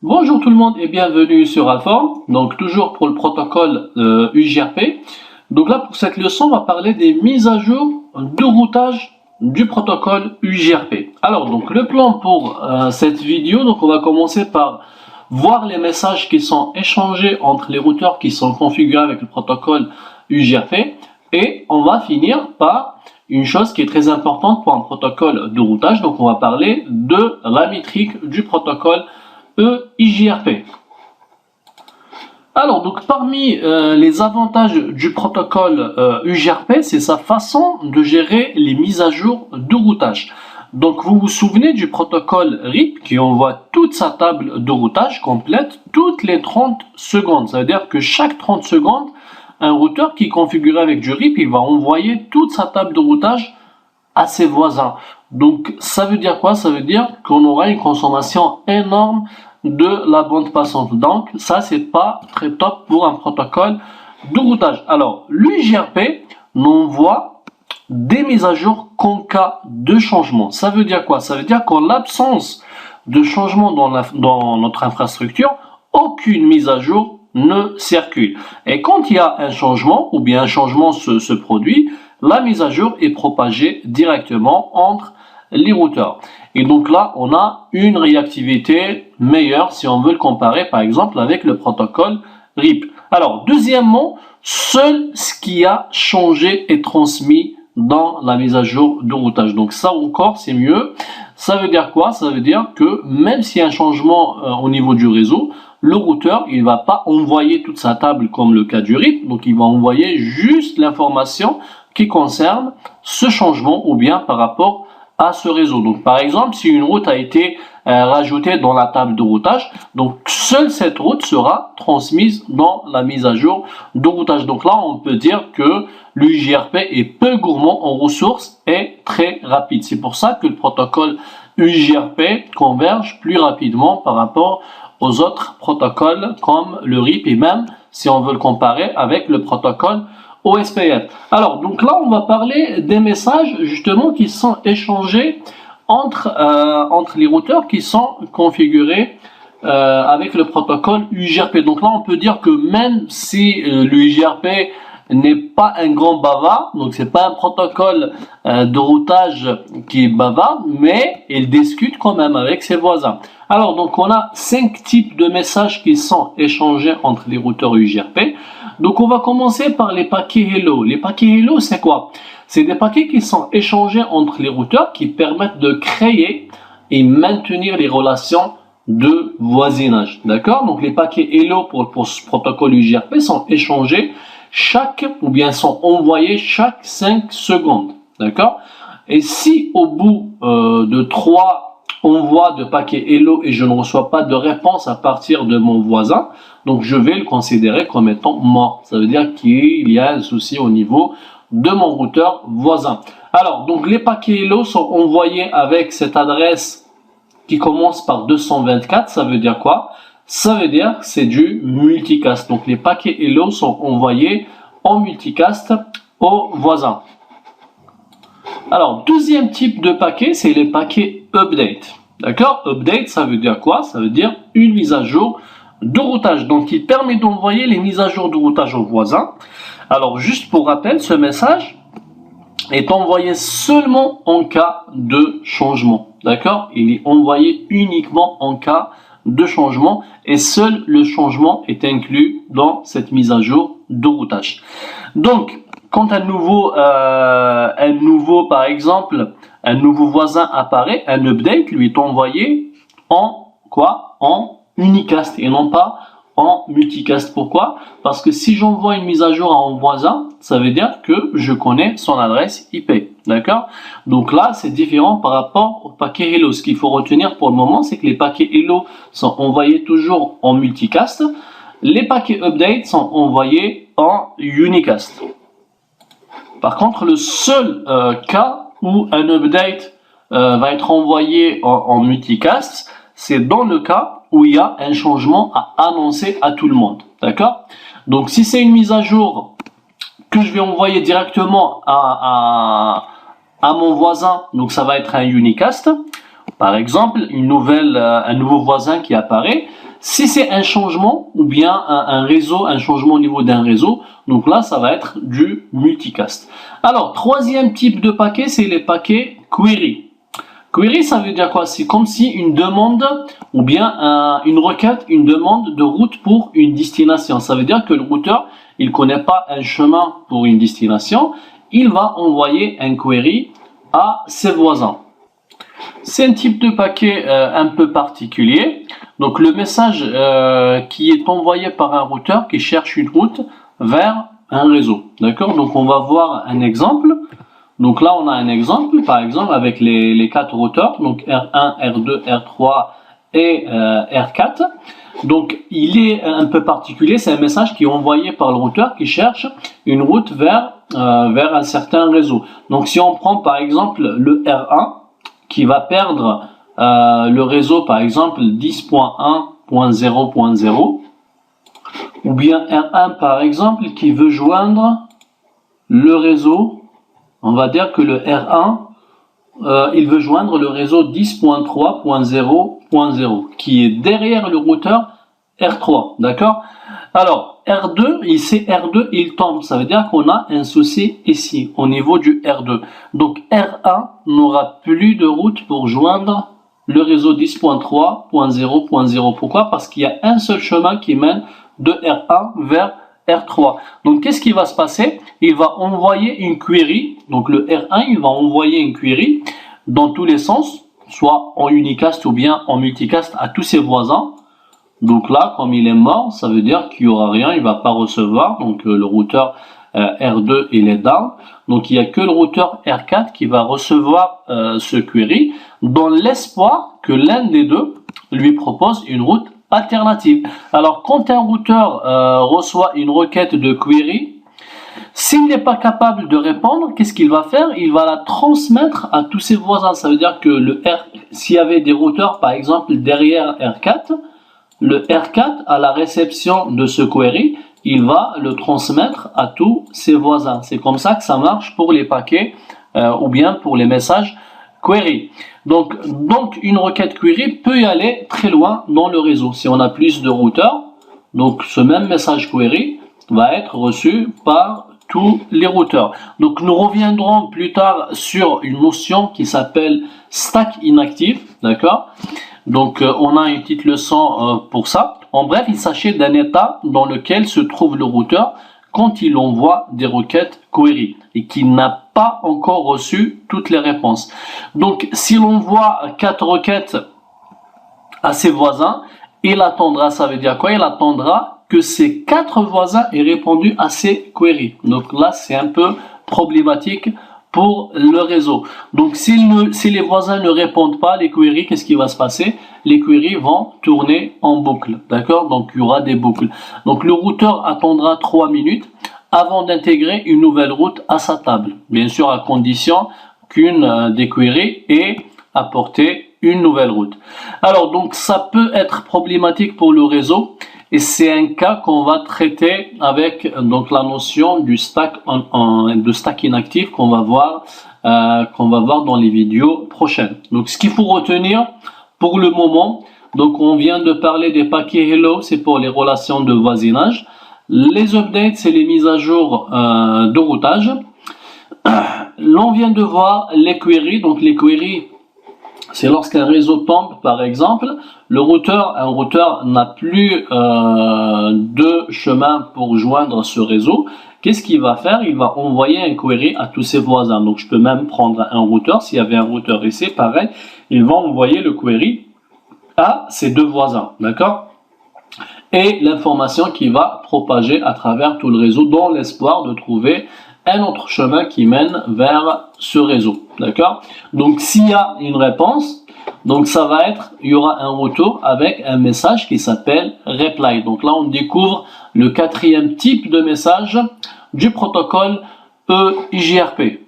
Bonjour tout le monde et bienvenue sur Alform, donc toujours pour le protocole UGRP. Donc là pour cette leçon on va parler des mises à jour de routage du protocole UGRP. Alors donc le plan pour cette vidéo, donc on va commencer par voir les messages qui sont échangés entre les routeurs qui sont configurés avec le protocole UGRP et on va finir par une chose qui est très importante pour un protocole de routage, donc on va parler de la métrique du protocole EIGRP. Alors, donc parmi les avantages du protocole UGRP, c'est sa façon de gérer les mises à jour de routage. Donc, vous vous souvenez du protocole RIP qui envoie toute sa table de routage complète toutes les 30 secondes. Ça veut dire que chaque 30 secondes, un routeur qui est configuré avec du RIP, il va envoyer toute sa table de routage à ses voisins. Donc, ça veut dire quoi? Ça veut dire qu'on aura une consommation énorme de la bande passante. Donc, ça, c'est pas très top pour un protocole de routage. Alors, l'UGRP n'envoie des mises à jour qu'en cas de changement. Ça veut dire quoi? Ça veut dire qu'en l'absence de changement dans notre infrastructure, aucune mise à jour ne circule. Et quand il y a un changement, ou bien un changement se produit, la mise à jour est propagée directement entre les routeurs. Et donc là, on a une réactivité meilleure si on veut le comparer par exemple avec le protocole RIP. Alors, deuxièmement, seul ce qui a changé est transmis dans la mise à jour de routage. Donc ça encore, c'est mieux. Ça veut dire quoi? Ça veut dire que même s'il y a un changement au niveau du réseau, le routeur, il va pas envoyer toute sa table comme le cas du RIP. Donc il va envoyer juste l'information qui concerne ce changement ou bien par rapport à ce réseau. Donc par exemple, si une route a été rajoutée dans la table de routage, donc seule cette route sera transmise dans la mise à jour de routage. Donc là, on peut dire que l'UGRP est peu gourmand en ressources et très rapide. C'est pour ça que le protocole UGRP converge plus rapidement par rapport aux autres protocoles comme le RIP et même si on veut le comparer avec le protocole OSPF. Alors, donc là, on va parler des messages justement qui sont échangés entre les routeurs qui sont configurés avec le protocole UGRP. Donc là, on peut dire que même si l'UGRP n'est pas un grand bavard, donc c'est pas un protocole de routage qui est bavard, mais il discute quand même avec ses voisins. Alors donc on a 5 types de messages qui sont échangés entre les routeurs UGRP. Donc on va commencer par les paquets Hello. Les paquets Hello, c'est quoi? C'est des paquets qui sont échangés entre les routeurs qui permettent de créer et maintenir les relations de voisinage. D'accord? Donc les paquets Hello pour ce protocole UGRP sont échangés ou bien sont envoyés chaque 5 secondes. D'accord? Et si au bout de 3 envois de paquets Hello et je ne reçois pas de réponse à partir de mon voisin, donc je vais le considérer comme étant mort. Ça veut dire qu'il y a un souci au niveau de mon routeur voisin. Alors, donc les paquets Hello sont envoyés avec cette adresse qui commence par 224. Ça veut dire quoi? Ça veut dire que c'est du multicast. Donc les paquets Hello sont envoyés en multicast aux voisins. Alors, deuxième type de paquet, c'est les paquets update. D'accord? Update, ça veut dire quoi? Ça veut dire une mise à jour de routage. Donc, il permet d'envoyer les mises à jour de routage aux voisins. Alors, juste pour rappel, ce message est envoyé seulement en cas de changement. D'accord? Il est envoyé uniquement en cas de changement et seul le changement est inclus dans cette mise à jour de routage. Donc, quand un nouveau par exemple, un nouveau voisin apparaît, un update lui est envoyé en quoi? En unicast et non pas en multicast. Pourquoi? Parce que si j'envoie une mise à jour à un voisin, ça veut dire que je connais son adresse IP. D'accord? Donc là, c'est différent par rapport au paquet Hello. Ce qu'il faut retenir pour le moment, c'est que les paquets Hello sont envoyés toujours en multicast. Les paquets update sont envoyés en unicast. Par contre, le seul cas où un update va être envoyé en multicast, c'est dans le cas où il y a un changement à annoncer à tout le monde. D'accord? Donc, si c'est une mise à jour que je vais envoyer directement à mon voisin, donc ça va être un unicast. Par exemple, un nouveau voisin qui apparaît, Si c'est un changement ou bien un réseau, un changement au niveau d'un réseau, donc là, ça va être du multicast. Alors, troisième type de paquet, c'est les paquets query. Query, ça veut dire quoi? C'est comme si une demande ou bien une requête, une demande de route pour une destination. Ça veut dire que le routeur, il connaît pas un chemin pour une destination, il va envoyer un query à ses voisins. C'est un type de paquet un peu particulier. Donc le message qui est envoyé par un routeur qui cherche une route vers un réseau. D'accord? Donc on va voir un exemple. Donc là on a un exemple, par exemple avec les 4 routeurs, donc R1, R2, R3 et R4. Donc il est un peu particulier, c'est un message qui est envoyé par le routeur qui cherche une route vers un certain réseau. Donc si on prend par exemple le R1 qui va perdre le réseau par exemple 10.1.0.0, ou bien R1 par exemple qui veut joindre le réseau, on va dire que le R1 il veut joindre le réseau 10.3.0.0 qui est derrière le routeur R3, d'accord? Alors R2, ici R2 il tombe, ça veut dire qu'on a un souci ici au niveau du R2. Donc R1 n'aura plus de route pour joindre le réseau 10.3.0.0. Pourquoi? Parce qu'il y a un seul chemin qui mène de R1 vers R3. Donc qu'est-ce qui va se passer? Il va envoyer une query, donc le R1 il va envoyer une query dans tous les sens, soit en unicast ou bien en multicast à tous ses voisins. Donc là, comme il est mort, ça veut dire qu'il n'y aura rien, il ne va pas recevoir. Donc le routeur R2 il est down. Donc il n'y a que le routeur R4 qui va recevoir ce query dans l'espoir que l'un des deux lui propose une route alternative. Alors quand un routeur reçoit une requête de query, s'il n'est pas capable de répondre, qu'est-ce qu'il va faire? Il va la transmettre à tous ses voisins. Ça veut dire que s'il y avait des routeurs par exemple derrière R4, le R4 à la réception de ce query, il va le transmettre à tous ses voisins. C'est comme ça que ça marche pour les paquets ou bien pour les messages query. Donc une requête query peut y aller très loin dans le réseau. Si on a plus de routeurs, donc ce même message query va être reçu par tous les routeurs. Donc nous reviendrons plus tard sur une notion qui s'appelle stack inactive, d'accord? Donc on a une petite leçon pour ça. En bref, il s'agit d'un état dans lequel se trouve le routeur quand il envoie des requêtes query et qu'il n'a pas encore reçu toutes les réponses. Donc s'il envoie 4 requêtes à ses voisins, il attendra, ça veut dire quoi? Il attendra que ces 4 voisins aient répondu à ces queries. Donc là, c'est un peu problématique pour le réseau. Donc si les voisins ne répondent pas les queries, qu'est-ce qui va se passer? Les queries vont tourner en boucle, d'accord? Donc il y aura des boucles. Donc le routeur attendra 3 minutes avant d'intégrer une nouvelle route à sa table. Bien sûr à condition qu'une des queries ait apporté une nouvelle route. Alors donc ça peut être problématique pour le réseau. Et c'est un cas qu'on va traiter avec donc la notion du stack de stack inactive qu'on va voir dans les vidéos prochaines. Donc ce qu'il faut retenir pour le moment, donc on vient de parler des paquets hello, c'est pour les relations de voisinage. Les updates, c'est les mises à jour de routage. L'on vient de voir les queries, donc les queries, c'est lorsqu'un réseau tombe, par exemple, un routeur n'a plus de chemin pour joindre ce réseau. Qu'est-ce qu'il va faire? Il va envoyer un query à tous ses voisins. Donc, je peux même prendre un routeur. S'il y avait un routeur ici, pareil, il va envoyer le query à ses 2 voisins. D'accord? Et l'information qui va propager à travers tout le réseau dans l'espoir de trouver un autre chemin qui mène vers ce réseau, d'accord? Donc s'il y a une réponse, donc il y aura un retour avec un message qui s'appelle reply. Donc là on découvre le 4e type de message du protocole EIGRP.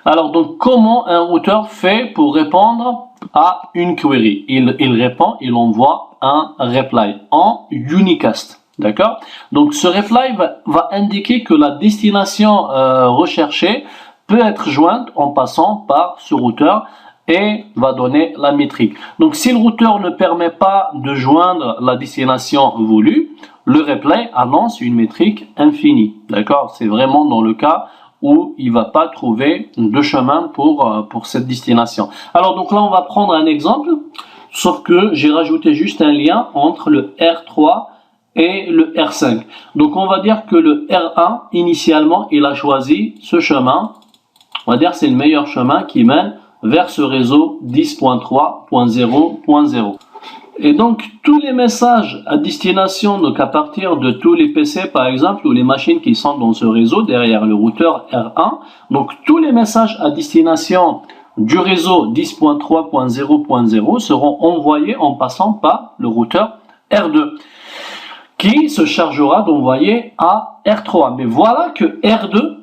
Alors donc comment un routeur fait pour répondre à une query? Il répond, il envoie un reply en unicast. D'accord? Donc ce reply va indiquer que la destination recherchée peut être jointe en passant par ce routeur et va donner la métrique. Donc si le routeur ne permet pas de joindre la destination voulue, le replay annonce une métrique infinie. D'accord? C'est vraiment dans le cas où il va pas trouver de chemin pour cette destination. Alors donc là on va prendre un exemple, sauf que j'ai rajouté juste un lien entre le R3 et le R5. Donc on va dire que le R1 initialement il a choisi ce chemin. On va dire c'est le meilleur chemin qui mène vers ce réseau 10.3.0.0. Et donc tous les messages à destination, donc à partir de tous les PC par exemple ou les machines qui sont dans ce réseau derrière le routeur R1, donc tous les messages à destination du réseau 10.3.0.0 seront envoyés en passant par le routeur R2 qui se chargera d'envoyer à R3. Mais voilà que R2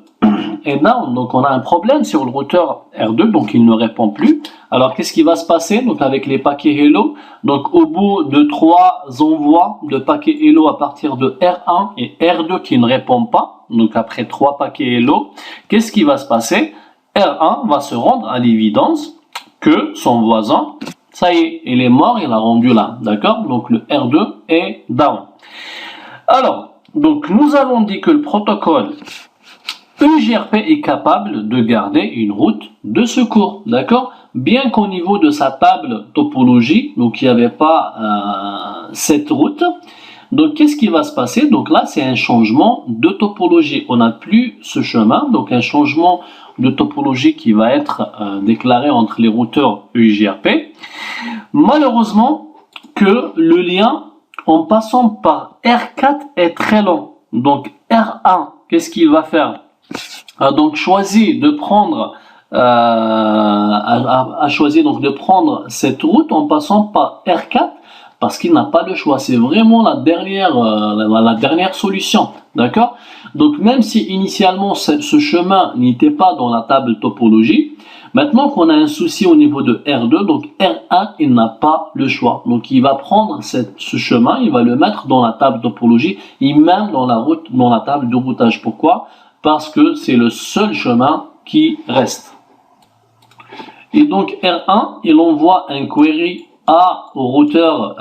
est down, donc on a un problème sur le routeur R2, donc il ne répond plus. Alors qu'est-ce qui va se passer donc avec les paquets Hello? Donc au bout de 3 envois de paquets Hello à partir de R1 et R2 qui ne répondent pas, donc après 3 paquets Hello, qu'est-ce qui va se passer? R1 va se rendre à l'évidence que son voisin, ça y est, il est mort, il a rendu là, d'accord? Donc le R2 est down. Alors, donc nous avons dit que le protocole UJRP est capable de garder une route de secours, d'accord? Bien qu'au niveau de sa table topologie, donc il n'y avait pas cette route. Donc qu'est-ce qui va se passer? Donc là c'est un changement de topologie. On n'a plus ce chemin, donc un changement de topologie qui va être déclaré entre les routeurs UJRP. Malheureusement que le lien en passant par R4 est très long. Donc R1, qu'est-ce qu'il va faire? A donc choisi de prendre choisi donc de prendre cette route en passant par R4 parce qu'il n'a pas le choix. C'est vraiment la dernière solution, d'accord? Donc même si initialement ce chemin n'était pas dans la table topologie, maintenant qu'on a un souci au niveau de R2, donc R1 il n'a pas le choix. Donc il va prendre ce chemin, il va le mettre dans la table topologie, et même dans la table de routage. Pourquoi? Parce que c'est le seul chemin qui reste. Et donc R1, il envoie un query au routeur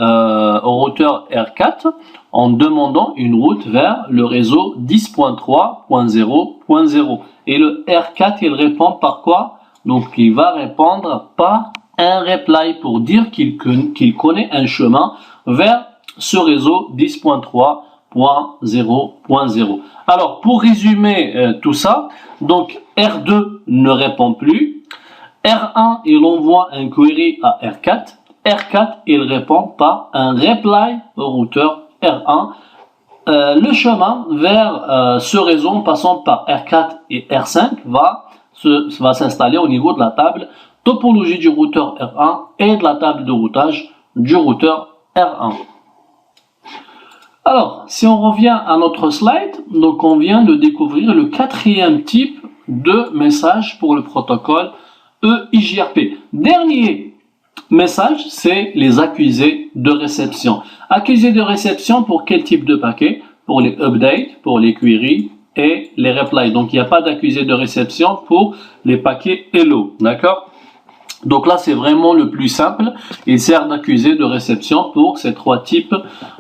R4 en demandant une route vers le réseau 10.3.0.0. Et le R4, il répond par quoi? Donc il va répondre par un reply pour dire qu'il connaît un chemin vers ce réseau 10.3.0.0. Alors pour résumer tout ça, donc R2 ne répond plus, R1 il envoie un query à R4, R4 il répond par un reply au routeur R1. Le chemin vers ce réseau en passant par R4 et R5 va s'installer au niveau de la table topologie du routeur R1 et de la table de routage du routeur R1. Alors, si on revient à notre slide, donc on vient de découvrir le quatrième type de message pour le protocole EIJRP. Dernier message, c'est les accusés de réception. Accusés de réception pour quel type de paquet? Pour les updates, pour les queries et les replies. Donc, il n'y a pas d'accusé de réception pour les paquets Hello, d'accord? Donc là, c'est vraiment le plus simple. Il sert d'accusé de réception pour ces 3 types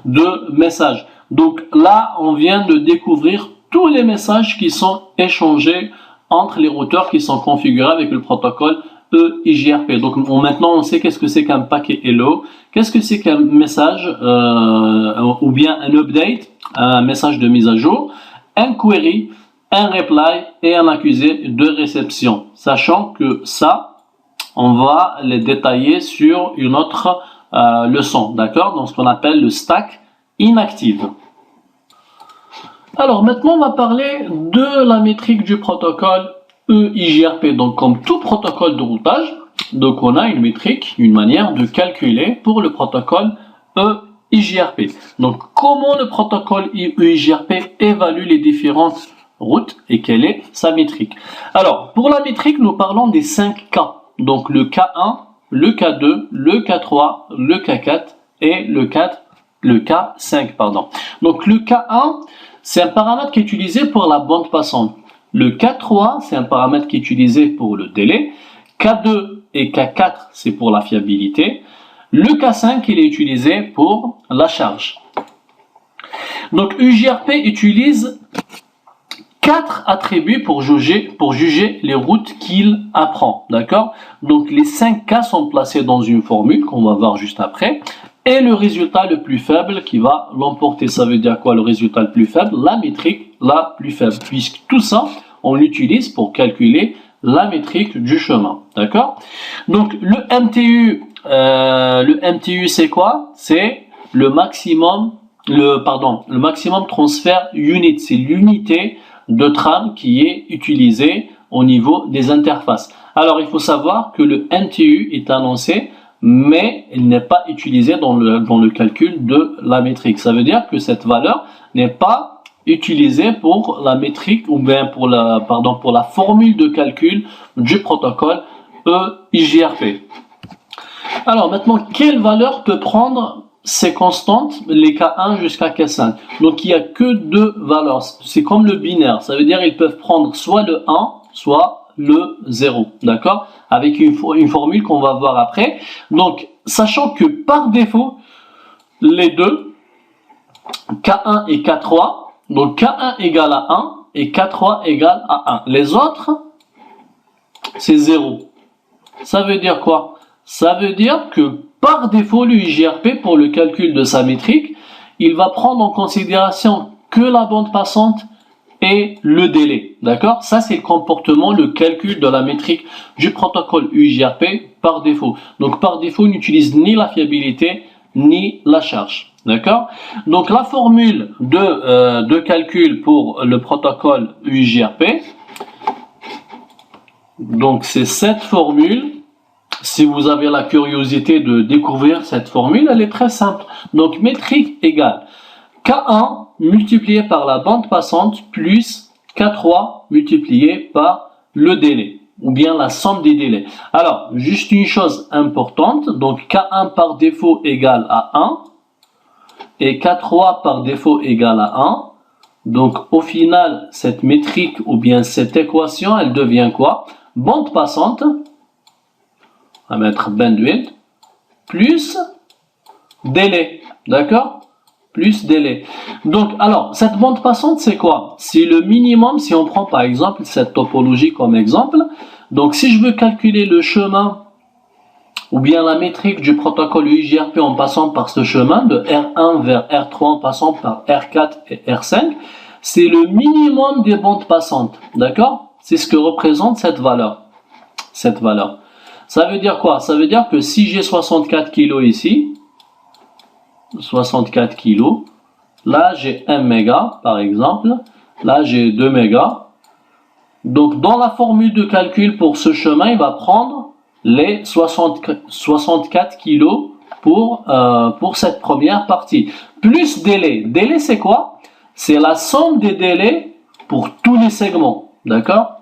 de messages. Donc là, on vient de découvrir tous les messages qui sont échangés entre les routeurs qui sont configurés avec le protocole EIJRP. Donc maintenant, on sait qu'est-ce que c'est qu'un paquet Hello, qu'est-ce que c'est qu'un message ou bien un update, un message de mise à jour, un query, un reply et un accusé de réception. Sachant que ça, on va les détailler sur une autre leçon, d'accord? Dans ce qu'on appelle le stack inactive. Alors maintenant, on va parler de la métrique du protocole EIJRP. Donc comme tout protocole de routage, donc on a une métrique, une manière de calculer pour le protocole EIJRP. Donc comment le protocole EIJRP évalue les différentes routes et quelle est sa métrique? Alors pour la métrique, nous parlons des 5 cas. Donc le K1, le K2, le K3, le K4 et le K5, pardon. Donc le K1, c'est un paramètre qui est utilisé pour la bande passante. Le K3, c'est un paramètre qui est utilisé pour le délai. K2, et K4, c'est pour la fiabilité. Le K5, il est utilisé pour la charge. Donc UJRP utilise 4 attributs pour juger les routes qu'il apprend. D'accord? Donc les 5 cas sont placés dans une formule qu'on va voir juste après. Et le résultat le plus faible qui va l'emporter. Ça veut dire quoi le résultat le plus faible? La métrique la plus faible. Puisque tout ça, on l'utilise pour calculer la métrique du chemin. D'accord? Donc le MTU c'est quoi? C'est le maximum transfert unit. C'est l'unité de trame qui est utilisée au niveau des interfaces. Alors il faut savoir que le MTU est annoncé, mais il n'est pas utilisé dans le calcul de la métrique. Ça veut dire que cette valeur n'est pas utilisée pour la métrique ou bien pour la formule de calcul du protocole EIGRP. Alors maintenant, quelle valeur peut prendre ces constantes, les K1 jusqu'à K5? Donc il n'y a que 2 valeurs. C'est comme le binaire. Ça veut dire qu'ils peuvent prendre soit le 1, soit le 0. D'accord? Avec une formule qu'on va voir après. Donc, sachant que par défaut, les deux, K1 et K3, donc K1 égale à 1 et K3 égale à 1. Les autres, c'est 0. Ça veut dire quoi? Ça veut dire que par défaut, l'UIGRP, pour le calcul de sa métrique, il va prendre en considération que la bande passante et le délai. D'accord? Ça, c'est le comportement, le calcul de la métrique du protocole UIGRP par défaut. Donc, par défaut, il n'utilise ni la fiabilité, ni la charge. D'accord? Donc, la formule de calcul pour le protocole UIGRP, donc c'est cette formule. Si vous avez la curiosité de découvrir cette formule, elle est très simple. Donc, métrique égale K1 multiplié par la bande passante plus K3 multiplié par le délai, ou bien la somme des délais. Alors, juste une chose importante, donc K1 par défaut égale à 1, et K3 par défaut égale à 1. Donc, au final, cette métrique, ou bien cette équation, elle devient quoi? Bande passante, on va mettre bandwidth, plus délai, d'accord? Plus délai. Donc, alors, cette bande passante, c'est quoi? C'est le minimum, si on prend par exemple cette topologie comme exemple. Donc, si je veux calculer le chemin, ou bien la métrique du protocole UIGRP en passant par ce chemin, de R1 vers R3 en passant par R4 et R5, c'est le minimum des bandes passantes, d'accord? C'est ce que représente cette valeur. Cette valeur. Ça veut dire quoi? Ça veut dire que si j'ai 64 kg ici, 64 kg, là j'ai 1 méga par exemple, là j'ai 2 mégas. Donc dans la formule de calcul pour ce chemin, il va prendre les 64 kg pour cette première partie. Plus délai. Délai c'est quoi? C'est la somme des délais pour tous les segments. D'accord?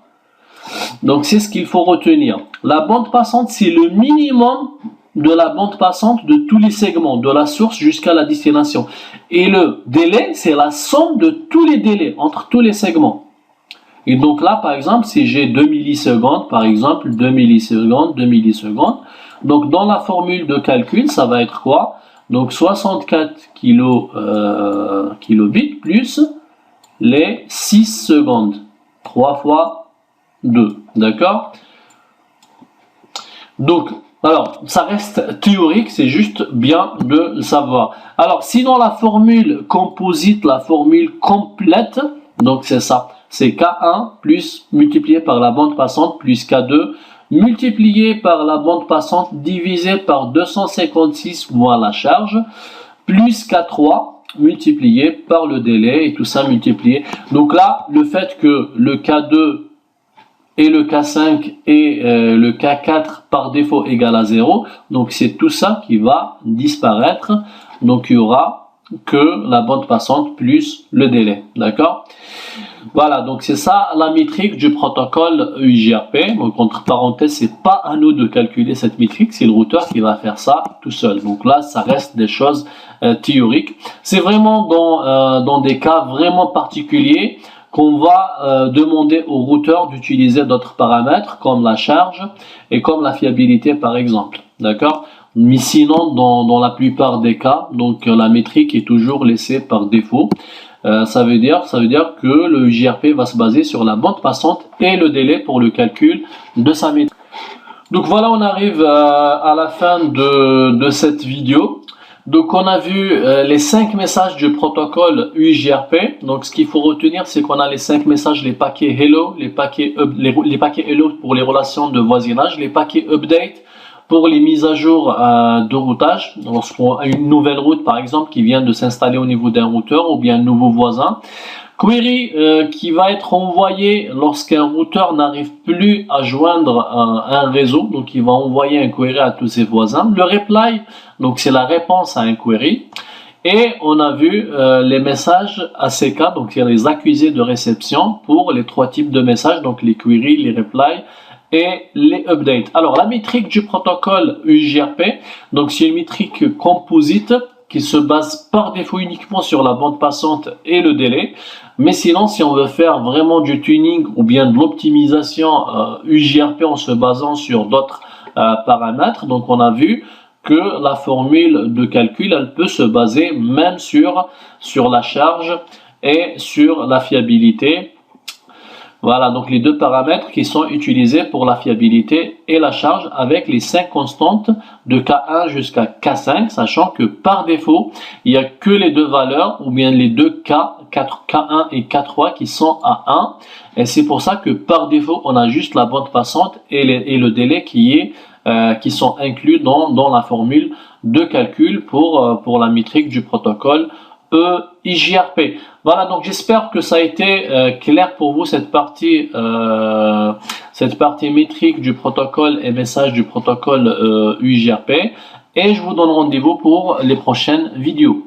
Donc c'est ce qu'il faut retenir. La bande passante, c'est le minimum de la bande passante de tous les segments, de la source jusqu'à la destination. Et le délai, c'est la somme de tous les délais entre tous les segments. Et donc là, par exemple, si j'ai 2 millisecondes, par exemple, 2 millisecondes, 2 millisecondes, donc dans la formule de calcul, ça va être quoi? Donc 64 kilobits plus les 6 secondes. 3 fois 2, d'accord? Donc, alors, ça reste théorique, c'est juste bien de le savoir. Alors, sinon, la formule composite, la formule complète, donc c'est ça. C'est K1 plus multiplié par la bande passante plus K2 multiplié par la bande passante divisé par 256 moins la charge plus K3 multiplié par le délai et tout ça multiplié. Donc là, le fait que le K2 et le K5 et le K4 par défaut égale à 0. Donc c'est tout ça qui va disparaître. Donc il y aura que la bande passante plus le délai. D'accord? Voilà, donc c'est ça la métrique du protocole UIGRP. Donc entre parenthèses, c'est pas à nous de calculer cette métrique, c'est le routeur qui va faire ça tout seul. Donc là, ça reste des choses théoriques. C'est vraiment dans des cas vraiment particuliers qu'on va demander au routeur d'utiliser d'autres paramètres comme la charge et comme la fiabilité par exemple. D'accord? Mais sinon, dans la plupart des cas, donc la métrique est toujours laissée par défaut. Ça veut dire que le UJRP va se baser sur la bande passante et le délai pour le calcul de sa métrique. Donc voilà, on arrive à la fin de cette vidéo. Donc on a vu les 5 messages du protocole UJRP. Donc ce qu'il faut retenir, c'est qu'on a les 5 messages, les paquets hello, les paquets hello pour les relations de voisinage, les paquets update pour les mises à jour de routage. Lorsqu'on a une nouvelle route par exemple qui vient de s'installer au niveau d'un routeur ou bien un nouveau voisin. Query qui va être envoyé lorsqu'un routeur n'arrive plus à joindre un réseau, donc il va envoyer un query à tous ses voisins. Le reply, donc c'est la réponse à un query. Et on a vu les messages ACK, donc c'est les accusés de réception pour les 3 types de messages, donc les queries, les replies et les updates. Alors la métrique du protocole UJRP, donc c'est une métrique composite qui se base par défaut uniquement sur la bande passante et le délai. Mais sinon, si on veut faire vraiment du tuning ou bien de l'optimisation UJRP en se basant sur d'autres paramètres, donc on a vu que la formule de calcul, elle peut se baser même sur la charge et sur la fiabilité. Voilà, donc les 2 paramètres qui sont utilisés pour la fiabilité et la charge avec les 5 constantes de K1 jusqu'à K5, sachant que par défaut, il n'y a que les 2 valeurs ou bien les 2 K, K1 et K3 qui sont à 1. Et c'est pour ça que par défaut, on a juste la bande passante et le délai qui sont inclus dans la formule de calcul pour la métrique du protocole UJRP. Voilà, donc j'espère que ça a été clair pour vous cette partie métrique du protocole et message du protocole UJRP, et je vous donne rendez-vous pour les prochaines vidéos.